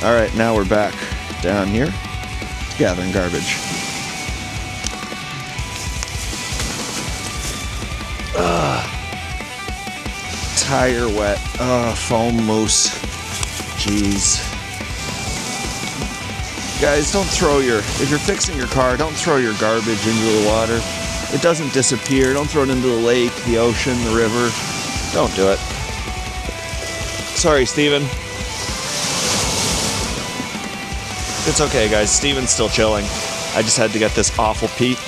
All right, now we're back down here, gathering garbage. Tire wet. Foam mousse. Jeez. Guys, don't throw if you're fixing your car, don't throw your garbage into the water. It doesn't disappear. Don't throw it into the lake, the ocean, the river. Don't do it. Sorry, Steven. It's okay, guys. Steven's still chilling. I just had to get this awful pink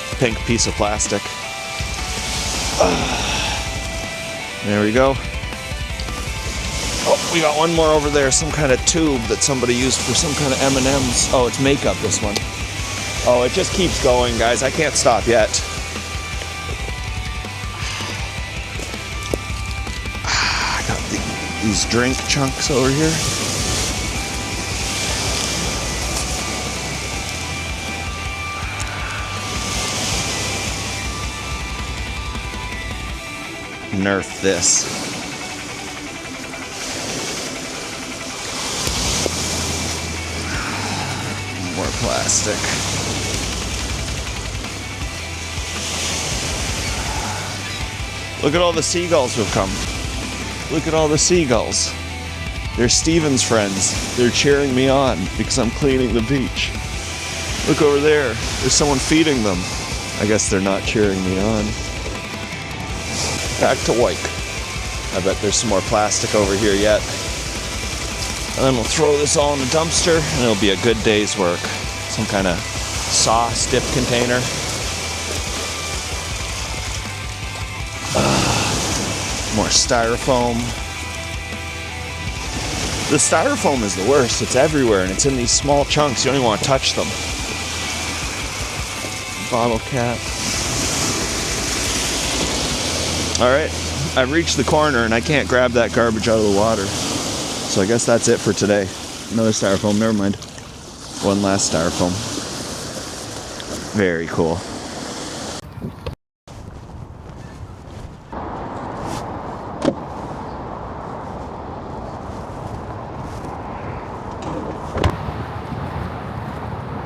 piece of plastic. There we go. Oh, we got one more over there. Some kind of tube that somebody used for some kind of M&Ms. Oh, it's makeup, this one. Oh, it just keeps going, guys. I can't stop yet. I got these drink chunks over here. Nerf this. More plastic. Look at all the seagulls who've come. Look at all the seagulls. They're Steven's friends. They're cheering me on because I'm cleaning the beach. Look over there. There's someone feeding them. I guess they're not cheering me on. Back to Wyke. I bet there's some more plastic over here yet. And then we'll throw this all in the dumpster and it'll be a good day's work. Some kind of sauce dip container. More styrofoam. The styrofoam is the worst. It's everywhere and it's in these small chunks. You don't even want to touch them. Bottle cap. Alright, I've reached the corner and I can't grab that garbage out of the water. So I guess that's it for today. Another styrofoam, never mind. One last styrofoam. Very cool.